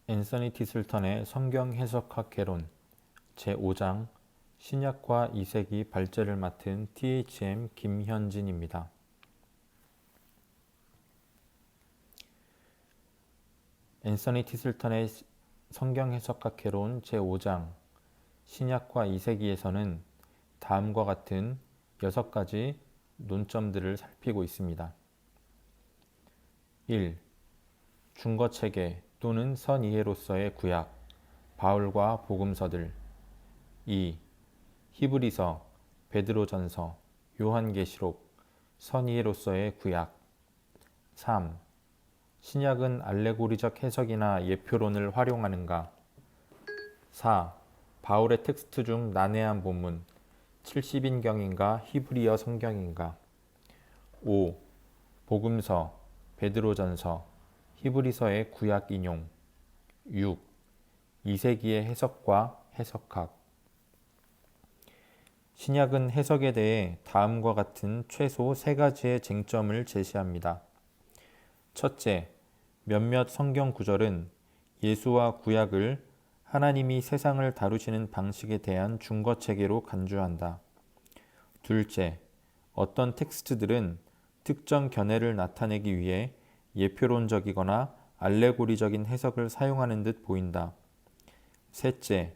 앤서니 티슬턴의 성경 해석학 개론 제5장 신약과 이세기 발제를 맡은 THM 김현진입니다. 앤서니 티슬턴의 성경 해석학 개론 제5장 신약과 이세기에서는 다음과 같은 6가지 논점들을 살피고 있습니다. 1. 중거체계 또는 선이해로서의 구약, 바울과 복음서들. 2. 히브리서, 베드로전서, 요한계시록, 선이해로서의 구약. 3. 신약은 알레고리적 해석이나 예표론을 활용하는가? 4. 바울의 텍스트 중 난해한 본문, 70인경인가 히브리어 성경인가? 5. 복음서, 베드로전서, 히브리서의 구약 인용. 6. 이세기의 해석과 해석학. 신약은 해석에 대해 다음과 같은 최소 3가지의 쟁점을 제시합니다. 첫째, 몇몇 성경 구절은 예수와 구약을 하나님이 세상을 다루시는 방식에 대한 중거체계로 간주한다. 둘째, 어떤 텍스트들은 특정 견해를 나타내기 위해 예표론적이거나 알레고리적인 해석을 사용하는 듯 보인다. 셋째,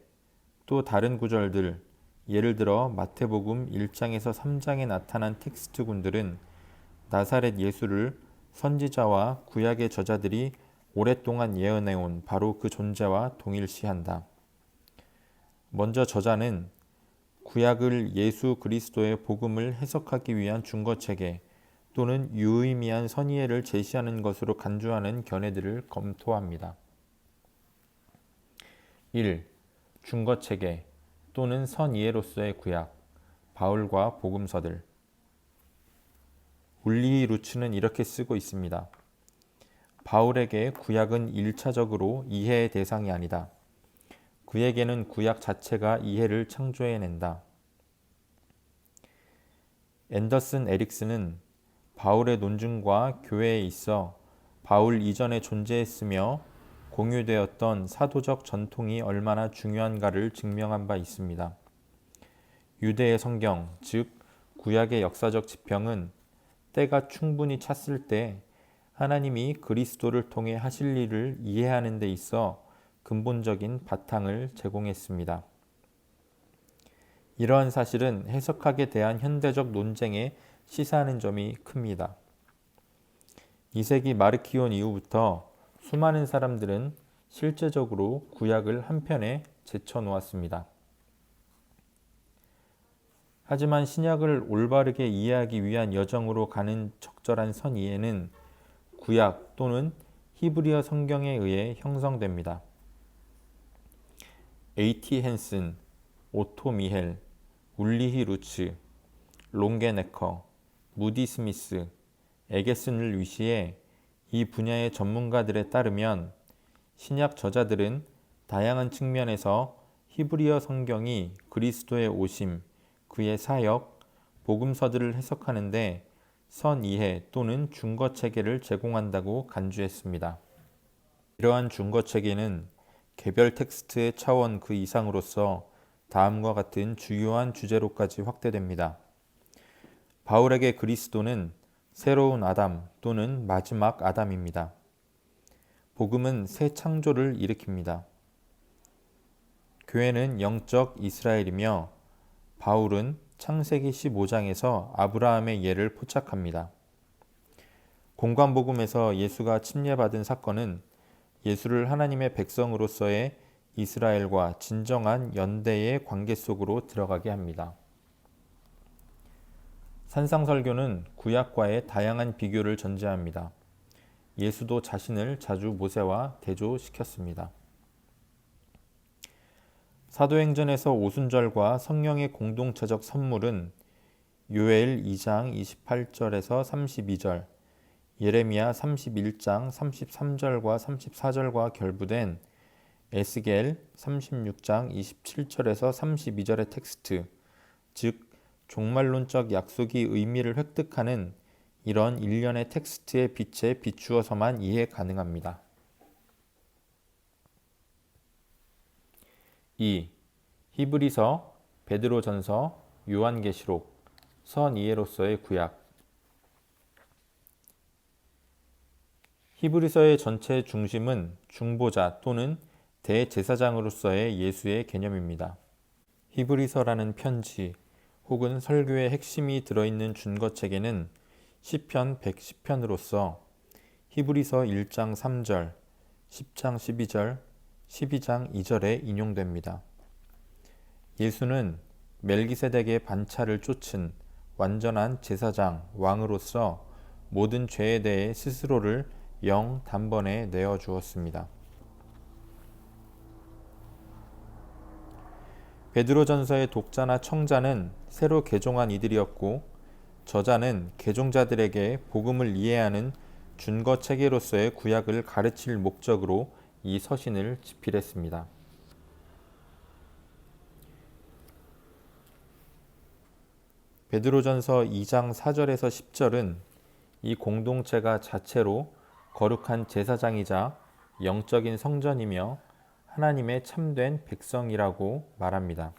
또 다른 구절들, 예를 들어 마태복음 1장에서 3장에 나타난 텍스트군들은 나사렛 예수를 선지자와 구약의 저자들이 오랫동안 예언해온 바로 그 존재와 동일시한다. 먼저 저자는 구약을 예수 그리스도의 복음을 해석하기 위한 중거체계 또는 유의미한 선의예를 제시하는 것으로 간주하는 견해들을 검토합니다. 1. 중거체계 또는 선이해로서의 구약, 바울과 복음서들. 울리히 루츠는 이렇게 쓰고 있습니다. 바울에게 구약은 1차적으로 이해의 대상이 아니다. 그에게는 구약 자체가 이해를 창조해낸다. 앤더슨 에릭스는 바울의 논증과 교회에 있어 바울 이전에 존재했으며 공유되었던 사도적 전통이 얼마나 중요한가를 증명한 바 있습니다. 유대의 성경, 즉 구약의 역사적 지평은 때가 충분히 찼을 때 하나님이 그리스도를 통해 하실 일을 이해하는 데 있어 근본적인 바탕을 제공했습니다. 이러한 사실은 해석학에 대한 현대적 논쟁에 시사하는 점이 큽니다. 2세기 마르키온 이후부터 수많은 사람들은 실제적으로 구약을 한편에 제쳐놓았습니다. 하지만 신약을 올바르게 이해하기 위한 여정으로 가는 적절한 선이해는 구약 또는 히브리어 성경에 의해 형성됩니다. A.T. 헨슨, 오토 미헬, 울리히 루츠, 롱게네커, 무디 스미스, 에게슨을 위시해 이 분야의 전문가들에 따르면 신약 저자들은 다양한 측면에서 히브리어 성경이 그리스도의 오심, 그의 사역, 복음서들을 해석하는데 선이해 또는 중거체계를 제공한다고 간주했습니다. 이러한 중거체계는 개별 텍스트의 차원 그 이상으로서 다음과 같은 주요한 주제로까지 확대됩니다. 바울에게 그리스도는 새로운 아담 또는 마지막 아담입니다. 복음은 새 창조를 일으킵니다. 교회는 영적 이스라엘이며 바울은 창세기 15장에서 아브라함의 예를 포착합니다. 공관복음에서 예수가 침례받은 사건은 예수를 하나님의 백성으로서의 이스라엘과 진정한 연대의 관계 속으로 들어가게 합니다. 산상설교는 구약과의 다양한 비교를 전제합니다. 예수도 자신을 자주 모세와 대조시켰습니다. 사도행전에서 오순절과 성령의 공동체적 선물은 요엘 2장 28절에서 32절, 예레미야 31장 33절과 34절과 결부된 에스겔 36장 27절에서 32절의 텍스트, 즉 종말론적 약속이 의미를 획득하는 이런 일련의 텍스트의 빛에 비추어서만 이해 가능합니다. 2. 히브리서, 베드로전서, 요한계시록, 선이해로서의 구약. 히브리서의 전체 중심은 중보자 또는 대제사장으로서의 예수의 개념입니다. 히브리서라는 편지 혹은 설교의 핵심이 들어있는 준거책에는 시편 110편으로서 히브리서 1장 3절, 10장 12절, 12장 2절에 인용됩니다. 예수는 멜기세덱의 반차를 쫓은 완전한 제사장, 왕으로서 모든 죄에 대해 스스로를 영 단번에 내어 주었습니다. 베드로전서의 독자나 청자는 새로 개종한 이들이었고, 저자는 개종자들에게 복음을 이해하는 준거 체계로서의 구약을 가르칠 목적으로 이 서신을 집필했습니다. 베드로전서 2장 4절에서 10절은 이 공동체가 자체로 거룩한 제사장이자 영적인 성전이며 하나님의 참된 백성이라고 말합니다.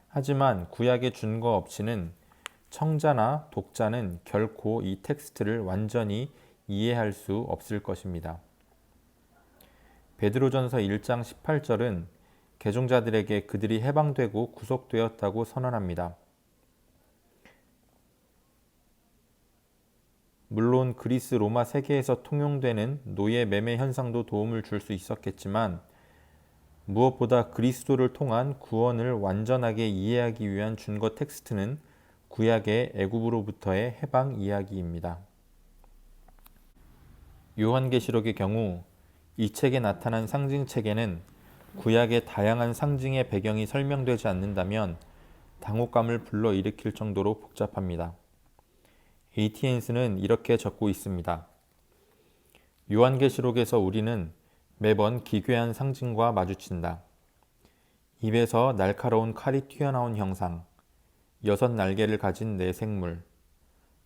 하지만 구약의 준거 없이는 청자나 독자는 결코 이 텍스트를 완전히 이해할 수 없을 것입니다. 베드로전서 1장 18절은 개종자들에게 그들이 해방되고 구속되었다고 선언합니다. 물론 그리스 로마 세계에서 통용되는 노예 매매 현상도 도움을 줄 수 있었겠지만 무엇보다 그리스도를 통한 구원을 완전하게 이해하기 위한 준거 텍스트는 구약의 애굽으로부터의 해방 이야기입니다. 요한계시록의 경우 이 책에 나타난 상징책에는 구약의 다양한 상징의 배경이 설명되지 않는다면 당혹감을 불러일으킬 정도로 복잡합니다. AT&S는 이렇게 적고 있습니다. 요한계시록에서 우리는 매번 기괴한 상징과 마주친다. 입에서 날카로운 칼이 튀어나온 형상, 6 날개를 가진 네 생물,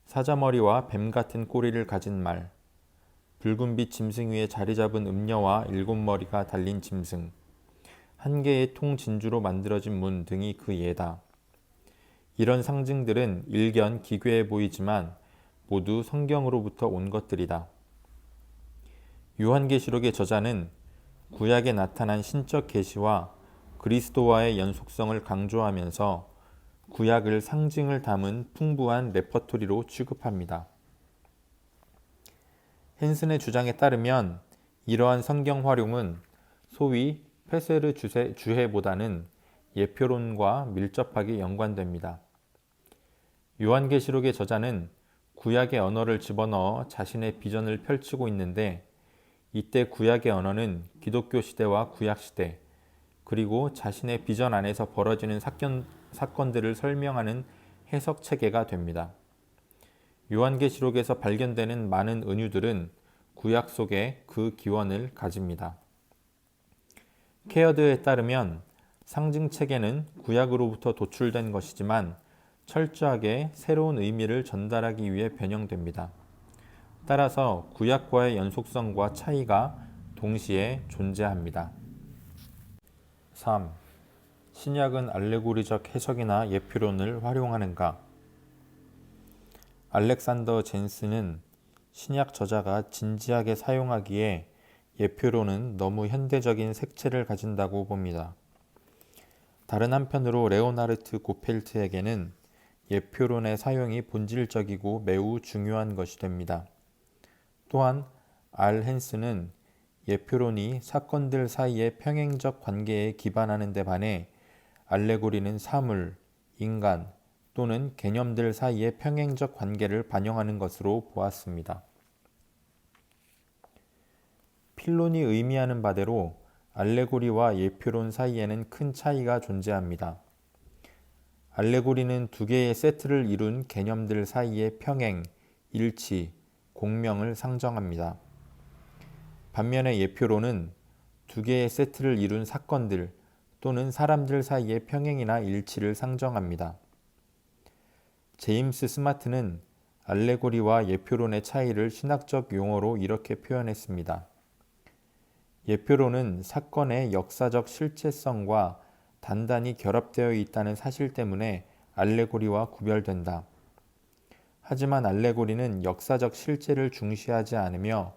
사자머리와 뱀 같은 꼬리를 가진 말, 붉은빛 짐승 위에 자리 잡은 음녀와 7머리가 달린 짐승, 한 개의 통 진주로 만들어진 문 등이 그 예다. 이런 상징들은 일견 기괴해 보이지만 모두 성경으로부터 온 것들이다. 요한계시록의 저자는 구약에 나타난 신적 계시와 그리스도와의 연속성을 강조하면서 구약을 상징을 담은 풍부한 레퍼토리로 취급합니다. 헨슨의 주장에 따르면 이러한 성경 활용은 소위 페세르 주해보다는 예표론과 밀접하게 연관됩니다. 요한계시록의 저자는 구약의 언어를 집어넣어 자신의 비전을 펼치고 있는데 이때 구약의 언어는 기독교 시대와 구약 시대 그리고 자신의 비전 안에서 벌어지는 사건들을 설명하는 해석 체계가 됩니다. 요한계시록에서 발견되는 많은 은유들은 구약 속에 그 기원을 가집니다. 케어드에 따르면 상징 체계는 구약으로부터 도출된 것이지만 철저하게 새로운 의미를 전달하기 위해 변형됩니다. 따라서 구약과의 연속성과 차이가 동시에 존재합니다. 3. 신약은 알레고리적 해석이나 예표론을 활용하는가? 알렉산더 젠스는 신약 저자가 진지하게 사용하기에 예표론은 너무 현대적인 색채를 가진다고 봅니다. 다른 한편으로 레오나르트 고펠트에게는 예표론의 사용이 본질적이고 매우 중요한 것이 됩니다. 또한 알 헨스는 예표론이 사건들 사이의 평행적 관계에 기반하는 데 반해 알레고리는 사물, 인간 또는 개념들 사이의 평행적 관계를 반영하는 것으로 보았습니다. 필론이 의미하는 바대로 알레고리와 예표론 사이에는 큰 차이가 존재합니다. 알레고리는 두 개의 세트를 이룬 개념들 사이의 평행, 일치, 공명을 상정합니다. 반면에 예표론은 두 개의 세트를 이룬 사건들 또는 사람들 사이의 평행이나 일치를 상정합니다. 제임스 스마트는 알레고리와 예표론의 차이를 신학적 용어로 이렇게 표현했습니다. 예표론은 사건의 역사적 실체성과 단단히 결합되어 있다는 사실 때문에 알레고리와 구별된다. 하지만 알레고리는 역사적 실체를 중시하지 않으며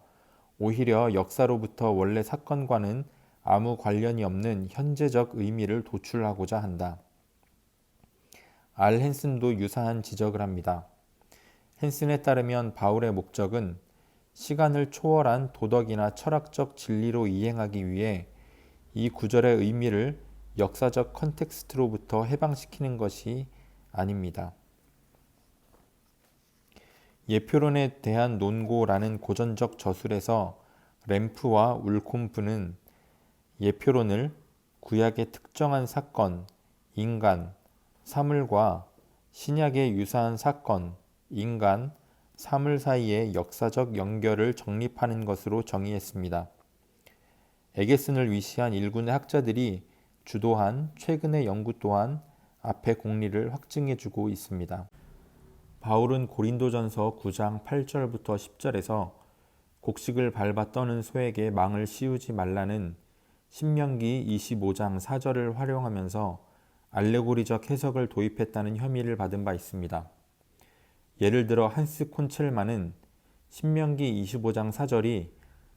오히려 역사로부터 원래 사건과는 아무 관련이 없는 현재적 의미를 도출하고자 한다. 알 헨슨도 유사한 지적을 합니다. 헨슨에 따르면 바울의 목적은 시간을 초월한 도덕이나 철학적 진리로 이행하기 위해 이 구절의 의미를 역사적 컨텍스트로부터 해방시키는 것이 아닙니다. 예표론에 대한 논고라는 고전적 저술에서 램프와 울콤프는 예표론을 구약의 특정한 사건, 인간, 사물과 신약의 유사한 사건, 인간, 사물 사이의 역사적 연결을 정립하는 것으로 정의했습니다. 에게슨을 위시한 일군의 학자들이 주도한 최근의 연구 또한 앞의 공리를 확증해주고 있습니다. 바울은 고린도전서 9장 8절부터 10절에서 곡식을 밟아 떠는 소에게 망을 씌우지 말라는 신명기 25장 4절을 활용하면서 알레고리적 해석을 도입했다는 혐의를 받은 바 있습니다. 예를 들어 한스 콘첼만은 신명기 25장 4절이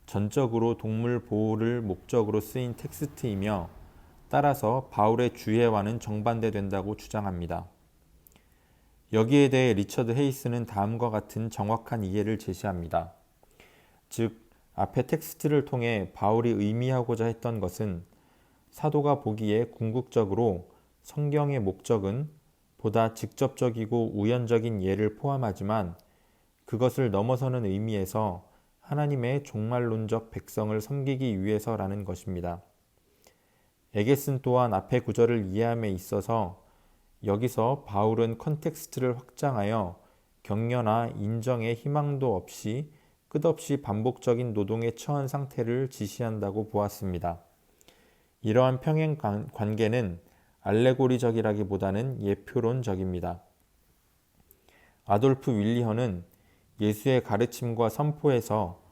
전적으로 동물 보호를 목적으로 쓰인 텍스트이며 따라서 바울의 주해와는 정반대된다고 주장합니다. 여기에 대해 리처드 헤이스는 다음과 같은 정확한 이해를 제시합니다. 즉, 앞의 텍스트를 통해 바울이 의미하고자 했던 것은 사도가 보기에 궁극적으로 성경의 목적은 보다 직접적이고 우연적인 예를 포함하지만 그것을 넘어서는 의미에서 하나님의 종말론적 백성을 섬기기 위해서라는 것입니다. 에게슨 또한 앞의 구절을 이해함에 있어서 여기서 바울은 컨텍스트를 확장하여 격려나 인정의 희망도 없이 끝없이 반복적인 노동에 처한 상태를 지시한다고 보았습니다. 이러한 평행 관계는 알레고리적이라기보다는 예표론적입니다. 아돌프 윌리허는 예수의 가르침과 선포에서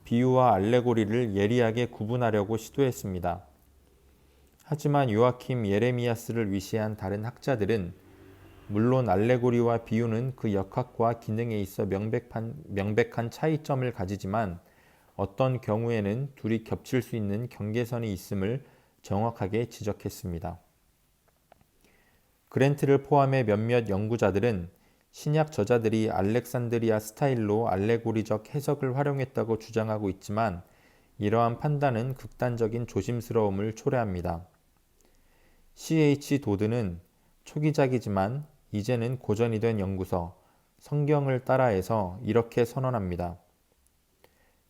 비유와 알레고리를 예리하게 구분하려고 시도했습니다. 하지만 요아킴 예레미야스를 위시한 다른 학자들은 물론 알레고리와 비유는 그 역학과 기능에 있어 명백한 차이점을 가지지만 어떤 경우에는 둘이 겹칠 수 있는 경계선이 있음을 정확하게 지적했습니다. 그랜트를 포함해 몇몇 연구자들은 신약 저자들이 알렉산드리아 스타일로 알레고리적 해석을 활용했다고 주장하고 있지만 이러한 판단은 극단적인 조심스러움을 초래합니다. C.H. 도드는 초기작이지만 이제는 고전이 된 연구서 성경을 따라해서 이렇게 선언합니다.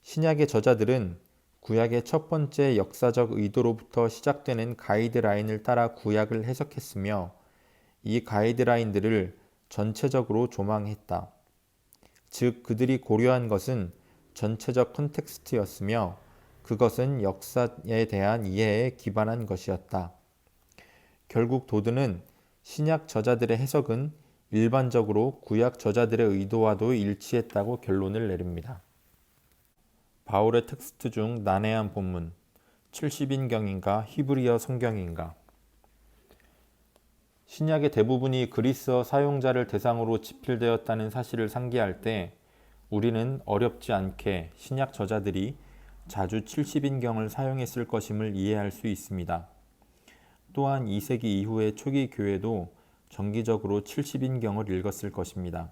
신약의 저자들은 구약의 첫 번째 역사적 의도로부터 시작되는 가이드라인을 따라 구약을 해석했으며 이 가이드라인들을 전체적으로 조망했다. 즉 그들이 고려한 것은 전체적 컨텍스트였으며 그것은 역사에 대한 이해에 기반한 것이었다. 결국 도드는 신약 저자들의 해석은 일반적으로 구약 저자들의 의도와도 일치했다고 결론을 내립니다. 바울의 텍스트 중 난해한 본문, 70인경인가 히브리어 성경인가? 신약의 대부분이 그리스어 사용자를 대상으로 집필되었다는 사실을 상기할 때 우리는 어렵지 않게 신약 저자들이 자주 70인경을 사용했을 것임을 이해할 수 있습니다. 또한 2세기 이후의 초기 교회도 정기적으로 70인경을 읽었을 것입니다.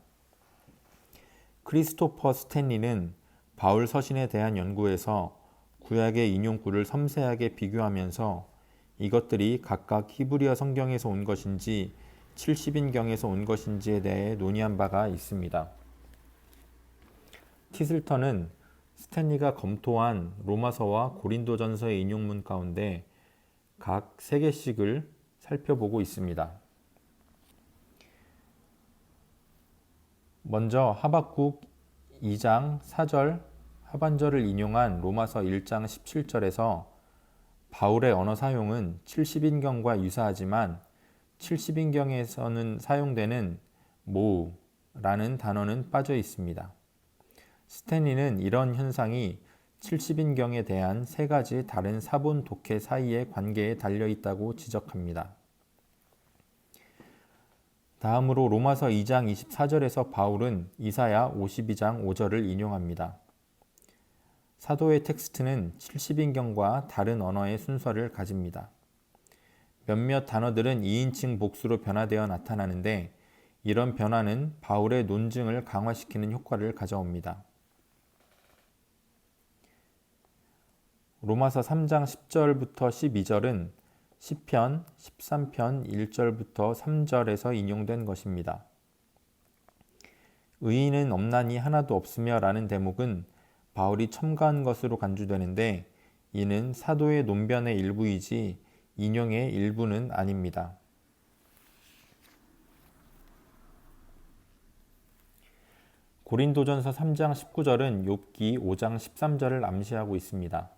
크리스토퍼 스탠리는 바울 서신에 대한 연구에서 구약의 인용구를 섬세하게 비교하면서 이것들이 각각 히브리어 성경에서 온 것인지 70인경에서 온 것인지에 대해 논의한 바가 있습니다. 티슬턴은 스탠리가 검토한 로마서와 고린도전서의 인용문 가운데 각 3개씩을 살펴보고 있습니다. 먼저 하박국 2장 4절 하반절을 인용한 로마서 1장 17절에서 바울의 언어 사용은 70인경과 유사하지만 70인경에서는 사용되는 모우라는 단어는 빠져 있습니다. 스탠리는 이런 현상이 70인경에 대한 세 가지 다른 사본 독해 사이의 관계에 달려 있다고 지적합니다. 다음으로 로마서 2장 24절에서 바울은 이사야 52장 5절을 인용합니다. 사도의 텍스트는 70인경과 다른 언어의 순서를 가집니다. 몇몇 단어들은 2인칭 복수로 변화되어 나타나는데 이런 변화는 바울의 논증을 강화시키는 효과를 가져옵니다. 로마서 3장 10절부터 12절은 시편 13편 1절부터 3절에서 인용된 것입니다. 의인은 없나니 하나도 없으며 라는 대목은 바울이 첨가한 것으로 간주되는데 이는 사도의 논변의 일부이지 인용의 일부는 아닙니다. 고린도전서 3장 19절은 욥기 5장 13절을 암시하고 있습니다.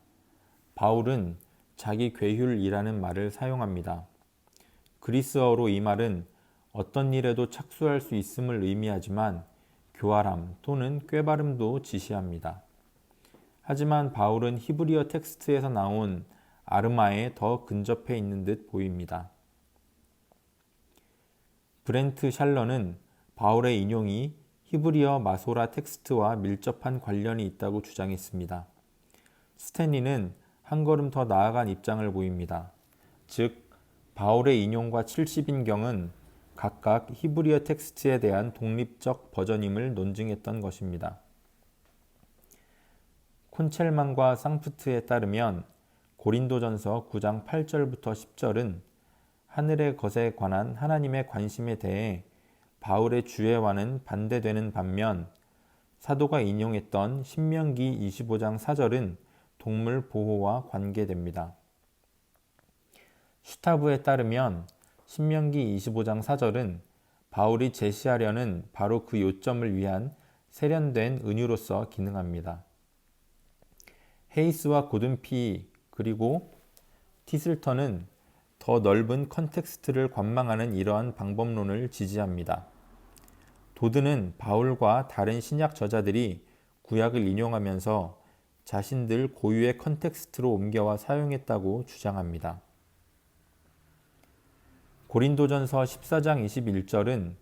바울은 자기 괴휼이라는 말을 사용합니다. 그리스어로 이 말은 어떤 일에도 착수할 수 있음을 의미하지만 교활함 또는 꾀바름도 지시합니다. 하지만 바울은 히브리어 텍스트에서 나온 아르마에 더 근접해 있는 듯 보입니다. 브렌트 샬러는 바울의 인용이 히브리어 마소라 텍스트와 밀접한 관련이 있다고 주장했습니다. 스탠리는 한 걸음 더 나아간 입장을 보입니다. 즉, 바울의 인용과 70인경은 각각 히브리어 텍스트에 대한 독립적 버전임을 논증했던 것입니다. 콘첼만과 상프트에 따르면 고린도전서 9장 8절부터 10절은 하늘의 것에 관한 하나님의 관심에 대해 바울의 주해와는 반대되는 반면 사도가 인용했던 신명기 25장 4절은 동물 보호와 관계됩니다. 슈타브에 따르면 신명기 25장 4절은 바울이 제시하려는 바로 그 요점을 위한 세련된 은유로서 기능합니다. 헤이스와 고든피 그리고 티슬턴은 더 넓은 컨텍스트를 관망하는 이러한 방법론을 지지합니다. 도드는 바울과 다른 신약 저자들이 구약을 인용하면서 자신들 고유의 컨텍스트로 옮겨와 사용했다고 주장합니다. 고린도전서 14장 21절은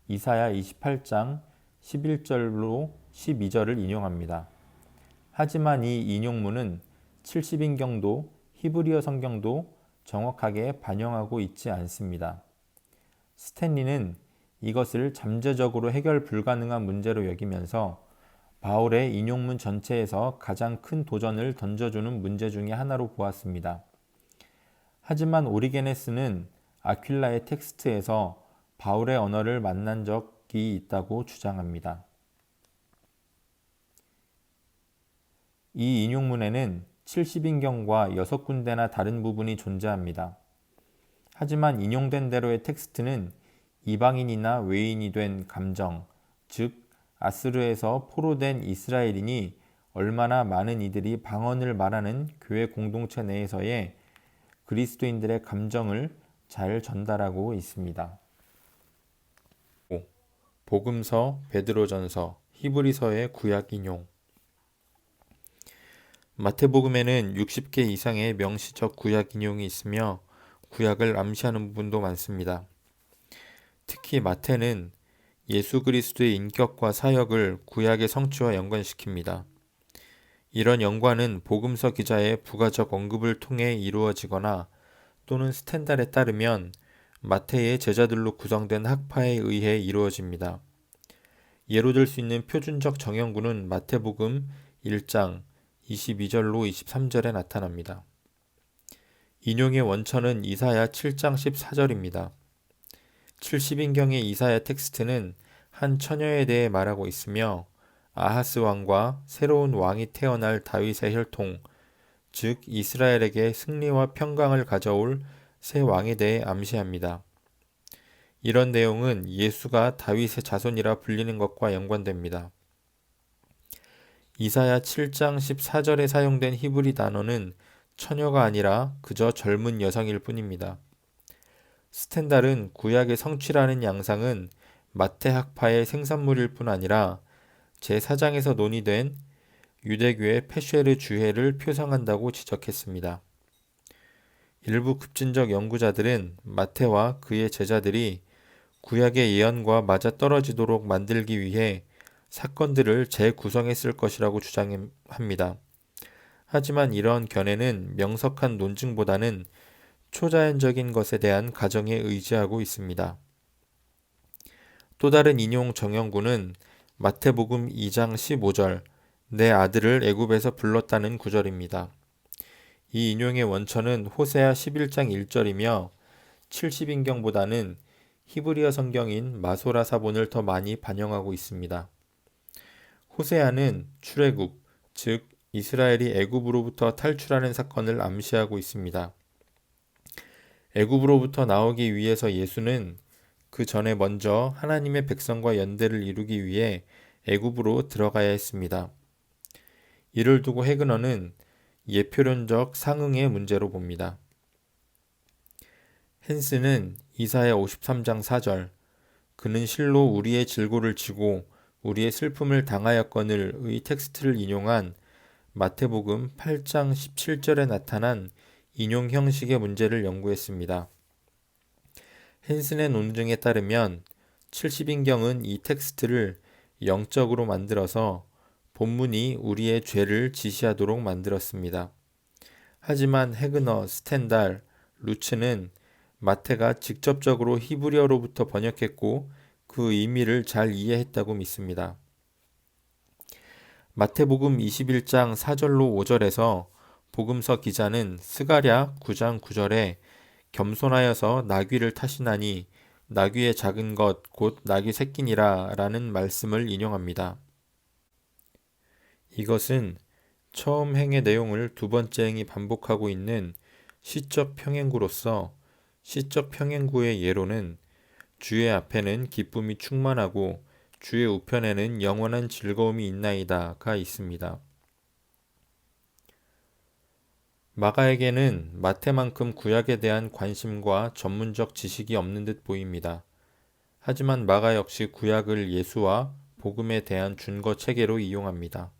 이사야 28장 11절로 12절을 인용합니다. 하지만 이 인용문은 70인경도 히브리어 성경도 정확하게 반영하고 있지 않습니다. 스탠리는 이것을 잠재적으로 해결 불가능한 문제로 여기면서 바울의 인용문 전체에서 가장 큰 도전을 던져주는 문제 중의 하나로 보았습니다. 하지만 오리게네스는 아퀼라의 텍스트에서 바울의 언어를 만난 적이 있다고 주장합니다. 이 인용문에는 70인경과 6군데나 다른 부분이 존재합니다. 하지만 인용된 대로의 텍스트는 이방인이나 외인이 된 감정, 즉 아스르에서 포로된 이스라엘인이 얼마나 많은 이들이 방언을 말하는 교회 공동체 내에서의 그리스도인들의 감정을 잘 전달하고 있습니다. 복음서, 베드로전서, 히브리서의 구약 인용. 마태복음에는 60개 이상의 명시적 구약 인용이 있으며 구약을 암시하는 부분도 많습니다. 특히 마태는 예수 그리스도의 인격과 사역을 구약의 성취와 연관시킵니다. 이런 연관은 복음서 기자의 부가적 언급을 통해 이루어지거나 또는 스탠달에 따르면 마태의 제자들로 구성된 학파에 의해 이루어집니다. 예로 들 수 있는 표준적 정형구는 마태복음 1장 22절로 23절에 나타납니다. 인용의 원천은 이사야 7장 14절입니다. 70인경의 이사야 텍스트는 한 처녀에 대해 말하고 있으며 아하스 왕과 새로운 왕이 태어날 다윗의 혈통, 즉 이스라엘에게 승리와 평강을 가져올 새 왕에 대해 암시합니다. 이런 내용은 예수가 다윗의 자손이라 불리는 것과 연관됩니다. 이사야 7장 14절에 사용된 히브리 단어는 처녀가 아니라 그저 젊은 여성일 뿐입니다. 스탠달은 구약의 성취라는 양상은 마태 학파의 생산물일 뿐 아니라 제4장에서 논의된 유대교의 페쉐르 주해를 표상한다고 지적했습니다. 일부 급진적 연구자들은 마태와 그의 제자들이 구약의 예언과 맞아떨어지도록 만들기 위해 사건들을 재구성했을 것이라고 주장합니다. 하지만 이런 견해는 명석한 논증보다는 초자연적인 것에 대한 가정에 의지하고 있습니다. 또 다른 인용 정형구는 마태복음 2장 15절 내 아들을 애굽에서 불렀다는 구절입니다. 이 인용의 원천은 호세아 11장 1절이며 70인경보다는 히브리어 성경인 마소라 사본을 더 많이 반영하고 있습니다. 호세아는 출애굽, 즉 이스라엘이 애굽으로부터 탈출하는 사건을 암시하고 있습니다. 애굽으로부터 나오기 위해서 예수는 그 전에 먼저 하나님의 백성과 연대를 이루기 위해 애굽으로 들어가야 했습니다. 이를 두고 해그너는 예표론적 상응의 문제로 봅니다. 헨스는 이사야 53장 4절 그는 실로 우리의 질고를 지고 우리의 슬픔을 당하였거늘의 텍스트를 인용한 마태복음 8장 17절에 나타난 인용 형식의 문제를 연구했습니다. 헨슨의 논증에 따르면 70인경은 이 텍스트를 영적으로 만들어서 본문이 우리의 죄를 지시하도록 만들었습니다. 하지만 해그너, 스텐달, 루츠는 마태가 직접적으로 히브리어로부터 번역했고 그 의미를 잘 이해했다고 믿습니다. 마태복음 21장 4절로 5절에서 복음서 기자는 스가랴 9장 9절에 겸손하여서 나귀를 타시나니 나귀의 작은 것 곧 나귀 새끼니라 라는 말씀을 인용합니다. 이것은 처음 행의 내용을 두 번째 행이 반복하고 있는 시적 평행구로서 시적 평행구의 예로는 주의 앞에는 기쁨이 충만하고 주의 우편에는 영원한 즐거움이 있나이다가 있습니다. 마가에게는 마태만큼 구약에 대한 관심과 전문적 지식이 없는 듯 보입니다. 하지만 마가 역시 구약을 예수와 복음에 대한 준거 체계로 이용합니다.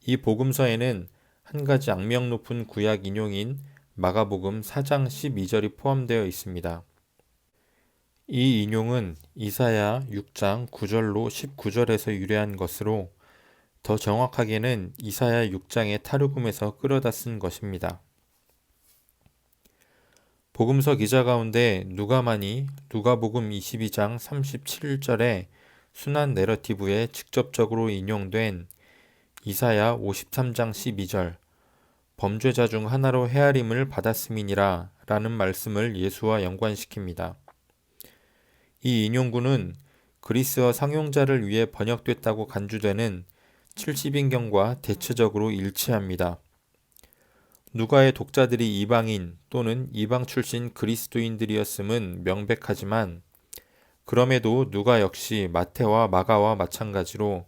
이 복음서에는 한 가지 악명 높은 구약 인용인 마가복음 4장 12절이 포함되어 있습니다. 이 인용은 이사야 6장 9절로 19절에서 유래한 것으로 더 정확하게는 이사야 6장의 타르굼에서 끌어다 쓴 것입니다. 복음서 기자 가운데 누가만이 누가복음 22장 37절에 순환 내러티브에 직접적으로 인용된 이사야 53장 12절 범죄자 중 하나로 헤아림을 받았음이니라 라는 말씀을 예수와 연관시킵니다. 이 인용구는 그리스어 상용자를 위해 번역됐다고 간주되는 70인경과 대체적으로 일치합니다. 누가의 독자들이 이방인 또는 이방 출신 그리스도인들이었음은 명백하지만 그럼에도 누가 역시 마태와 마가와 마찬가지로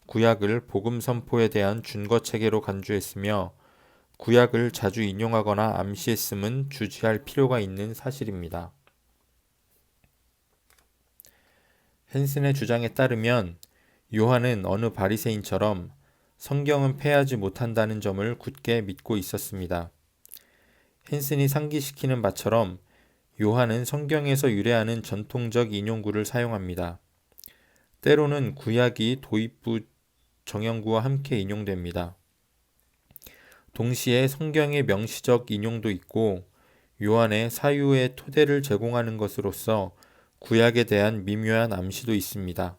구약을 복음 선포에 대한 준거 체계로 간주했으며 구약을 자주 인용하거나 암시했음은 주지할 필요가 있는 사실입니다. 헨슨의 주장에 따르면 요한은 어느 바리새인처럼 성경은 패하지 못한다는 점을 굳게 믿고 있었습니다. 헨슨이 상기시키는 바처럼 요한은 성경에서 유래하는 전통적 인용구를 사용합니다. 때로는 구약이 도입부 정형구와 함께 인용됩니다. 동시에 성경의 명시적 인용도 있고 요한의 사유의 토대를 제공하는 것으로서 구약에 대한 미묘한 암시도 있습니다.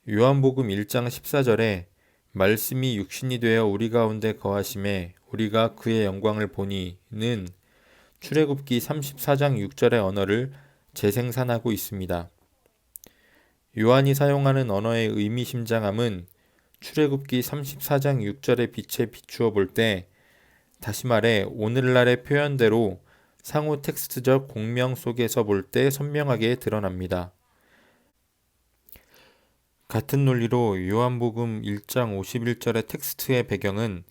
요한복음 1장 14절에 말씀이 육신이 되어 우리 가운데 거하심에 우리가 그의 영광을 보니는 출애굽기 34장 6절의 언어를 재생산하고 있습니다. 요한이 사용하는 언어의 의미심장함은 출애굽기 34장 6절의 빛에 비추어 볼 때 다시 말해 오늘날의 표현대로 상호 텍스트적 공명 속에서 볼 때 선명하게 드러납니다. 같은 논리로 요한복음 1장 51절의 텍스트의 배경은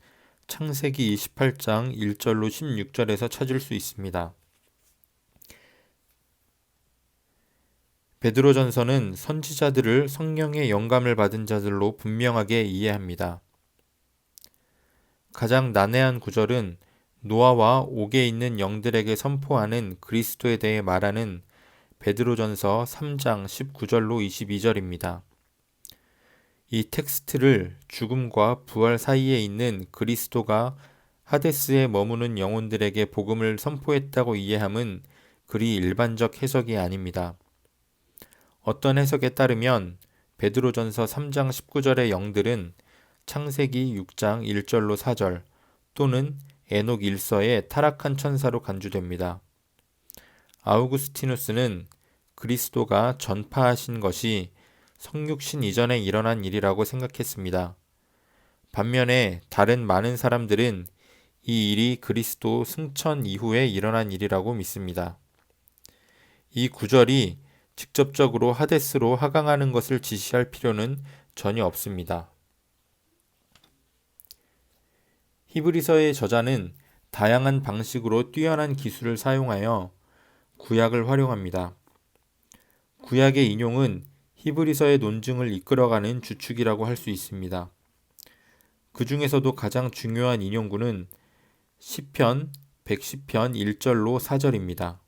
창세기 28장 1절로 16절에서 찾을 수 있습니다. 베드로전서는 선지자들을 성령의 영감을 받은 자들로 분명하게 이해합니다. 가장 난해한 구절은 노아와 옥에 있는 영들에게 선포하는 그리스도에 대해 말하는 베드로전서 3장 19절로 22절입니다. 이 텍스트를 죽음과 부활 사이에 있는 그리스도가 하데스에 머무는 영혼들에게 복음을 선포했다고 이해함은 그리 일반적 해석이 아닙니다. 어떤 해석에 따르면 베드로전서 3장 19절의 영들은 창세기 6장 1절로 4절 또는 에녹 1서의 타락한 천사로 간주됩니다. 아우구스티누스는 그리스도가 전파하신 것이 성육신 이전에 일어난 일이라고 생각했습니다. 반면에 다른 많은 사람들은 이 일이 그리스도 승천 이후에 일어난 일이라고 믿습니다. 이 구절이 직접적으로 하데스로 하강하는 것을 지시할 필요는 전혀 없습니다. 히브리서의 저자는 다양한 방식으로 뛰어난 기술을 사용하여 구약을 활용합니다. 구약의 인용은 히브리서의 논증을 이끌어가는 주축이라고 할 수 있습니다. 그 중에서도 가장 중요한 인용구는 시편 110편 1절로 4절입니다.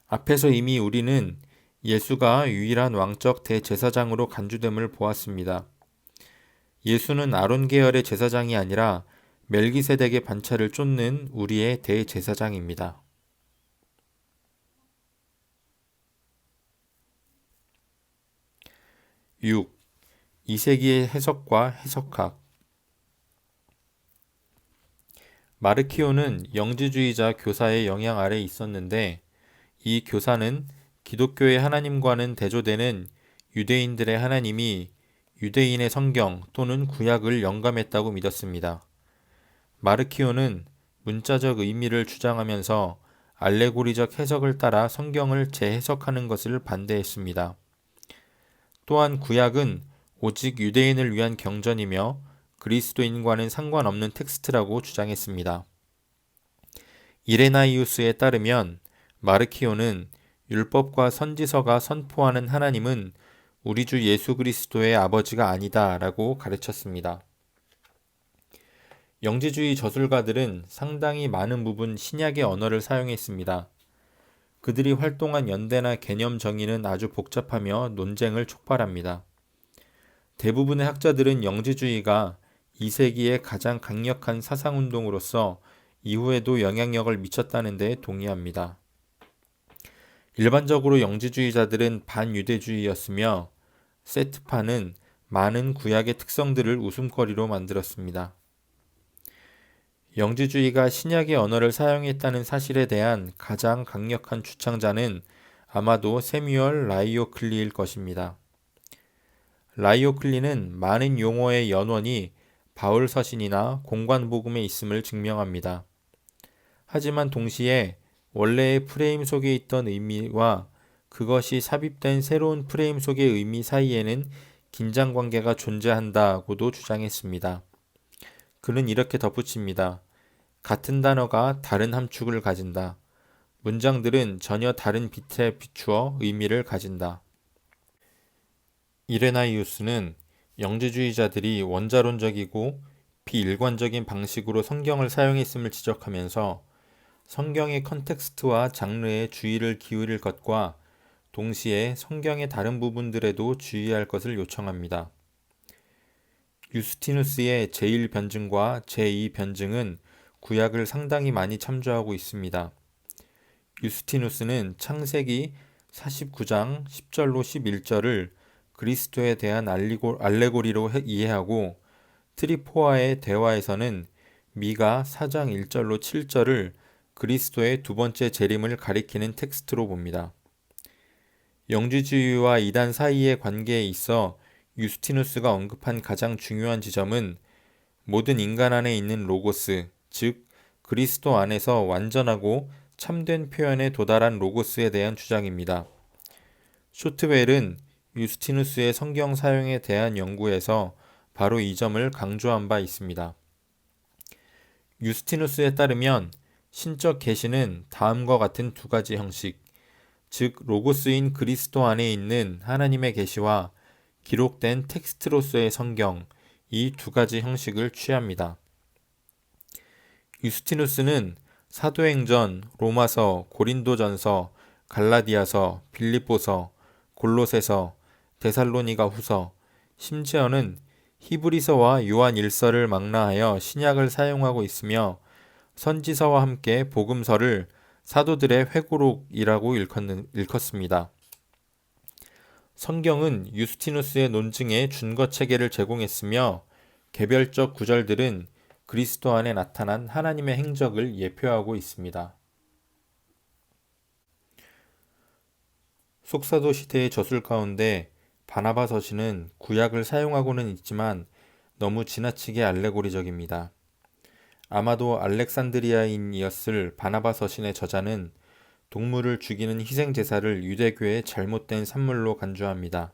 앞에서 이미 우리는 예수가 유일한 왕적 대제사장으로 간주됨을 보았습니다. 예수는 아론 계열의 제사장이 아니라 멜기세덱의 반차를 쫓는 우리의 대제사장입니다. 6. 이세기의 해석과 해석학. 마르키오는 영지주의자 교사의 영향 아래 있었는데 이 교사는 기독교의 하나님과는 대조되는 유대인들의 하나님이 유대인의 성경 또는 구약을 영감했다고 믿었습니다. 마르키오는 문자적 의미를 주장하면서 알레고리적 해석을 따라 성경을 재해석하는 것을 반대했습니다. 또한 구약은 오직 유대인을 위한 경전이며 그리스도인과는 상관없는 텍스트라고 주장했습니다. 이레나이우스에 따르면 마르키오는 율법과 선지서가 선포하는 하나님은 우리 주 예수 그리스도의 아버지가 아니다 라고 가르쳤습니다. 영지주의 저술가들은 상당히 많은 부분 신약의 언어를 사용했습니다. 그들이 활동한 연대나 개념 정의는 아주 복잡하며 논쟁을 촉발합니다. 대부분의 학자들은 영지주의가 2세기의 가장 강력한 사상운동으로서 이후에도 영향력을 미쳤다는 데 동의합니다. 일반적으로 영지주의자들은 반유대주의였으며 세트파는 많은 구약의 특성들을 웃음거리로 만들었습니다. 영지주의가 신약의 언어를 사용했다는 사실에 대한 가장 강력한 주창자는 아마도 세뮤얼 라이오클리일 것입니다. 라이오클리는 많은 용어의 연원이 바울 서신이나 공관복음에 있음을 증명합니다. 하지만 동시에 원래의 프레임 속에 있던 의미와 그것이 삽입된 새로운 프레임 속의 의미 사이에는 긴장관계가 존재한다고도 주장했습니다. 그는 이렇게 덧붙입니다. 같은 단어가 다른 함축을 가진다. 문장들은 전혀 다른 빛에 비추어 의미를 가진다. 이레나이우스는 영지주의자들이 원자론적이고 비일관적인 방식으로 성경을 사용했음을 지적하면서 성경의 컨텍스트와 장르에 주의를 기울일 것과 동시에 성경의 다른 부분들에도 주의할 것을 요청합니다. 유스티누스의 제1변증과 제2변증은 구약을 상당히 많이 참조하고 있습니다. 유스티누스는 창세기 49장 10절로 11절을 그리스도에 대한 알레고리로 이해하고 트리포아의 대화에서는 미가 4장 1절로 7절을 그리스도의 두 번째 재림을 가리키는 텍스트로 봅니다. 영지주의와 이단 사이의 관계에 있어 유스티누스가 언급한 가장 중요한 지점은 모든 인간 안에 있는 로고스, 즉 그리스도 안에서 완전하고 참된 표현에 도달한 로고스에 대한 주장입니다. 쇼트웰은 유스티누스의 성경 사용에 대한 연구에서 바로 이 점을 강조한 바 있습니다. 유스티누스에 따르면 신적 계시는 다음과 같은 두 가지 형식, 즉 로고스인 그리스도 안에 있는 하나님의 계시와 기록된 텍스트로서의 성경, 이 두 가지 형식을 취합니다. 유스티누스는 사도행전, 로마서, 고린도전서, 갈라디아서, 빌립보서, 골로새서, 데살로니가 후서, 심지어는 히브리서와 요한일서를 망라하여 신약을 사용하고 있으며 선지서와 함께 복음서를 사도들의 회고록이라고 일컫습니다. 성경은 유스티누스의 논증에 준거 체계를 제공했으며 개별적 구절들은 그리스도 안에 나타난 하나님의 행적을 예표하고 있습니다. 속사도 시대의 저술 가운데 바나바 서신은 구약을 사용하고는 있지만 너무 지나치게 알레고리적입니다. 아마도 알렉산드리아인이었을 바나바 서신의 저자는 동물을 죽이는 희생제사를 유대교의 잘못된 산물로 간주합니다.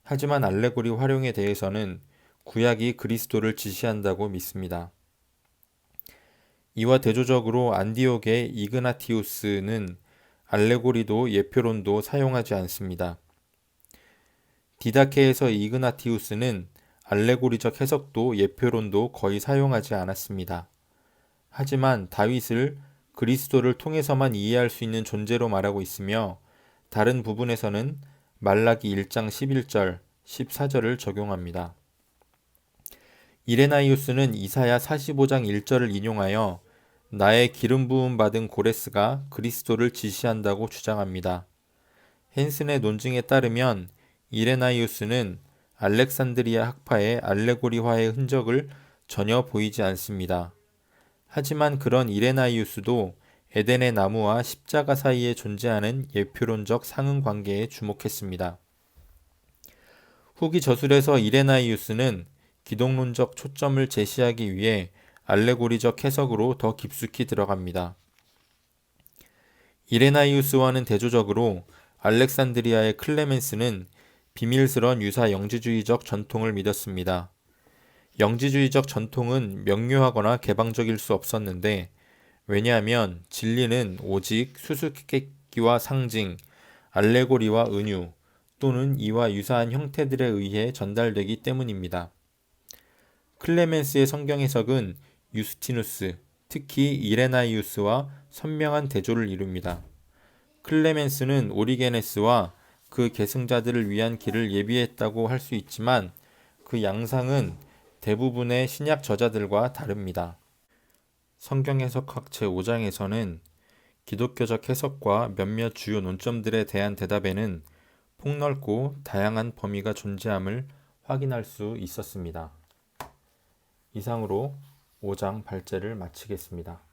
하지만 알레고리 활용에 대해서는 구약이 그리스도를 지시한다고 믿습니다. 이와 대조적으로 안디옥의 이그나티우스는 알레고리도 예표론도 사용하지 않습니다. 디다케에서 이그나티우스는 알레고리적 해석도 예표론도 거의 사용하지 않았습니다. 하지만 다윗을 그리스도를 통해서만 이해할 수 있는 존재로 말하고 있으며 다른 부분에서는 말라기 1장 11절, 14절을 적용합니다. 이레나이우스는 이사야 45장 1절을 인용하여 나의 기름 부음 받은 고레스가 그리스도를 지시한다고 주장합니다. 헨슨의 논증에 따르면 이레나이우스는 알렉산드리아 학파의 알레고리화의 흔적을 전혀 보이지 않습니다. 하지만 그런 이레나이우스도 에덴의 나무와 십자가 사이에 존재하는 예표론적 상응 관계에 주목했습니다. 후기 저술에서 이레나이우스는 기독론적 초점을 제시하기 위해 알레고리적 해석으로 더 깊숙이 들어갑니다. 이레나이우스와는 대조적으로 알렉산드리아의 클레멘스는 비밀스런 유사 영지주의적 전통을 믿었습니다. 영지주의적 전통은 명료하거나 개방적일 수 없었는데 왜냐하면 진리는 오직 수수께끼와 상징, 알레고리와 은유 또는 이와 유사한 형태들에 의해 전달되기 때문입니다. 클레멘스의 성경 해석은 유스티누스, 특히 이레나이우스와 선명한 대조를 이룹니다. 클레멘스는 오리게네스와 그 계승자들을 위한 길을 예비했다고 할 수 있지만 그 양상은 대부분의 신약 저자들과 다릅니다. 성경 해석학 제5장에서는 기독교적 해석과 몇몇 주요 논점들에 대한 대답에는 폭넓고 다양한 범위가 존재함을 확인할 수 있었습니다. 이상으로 5장 발제를 마치겠습니다.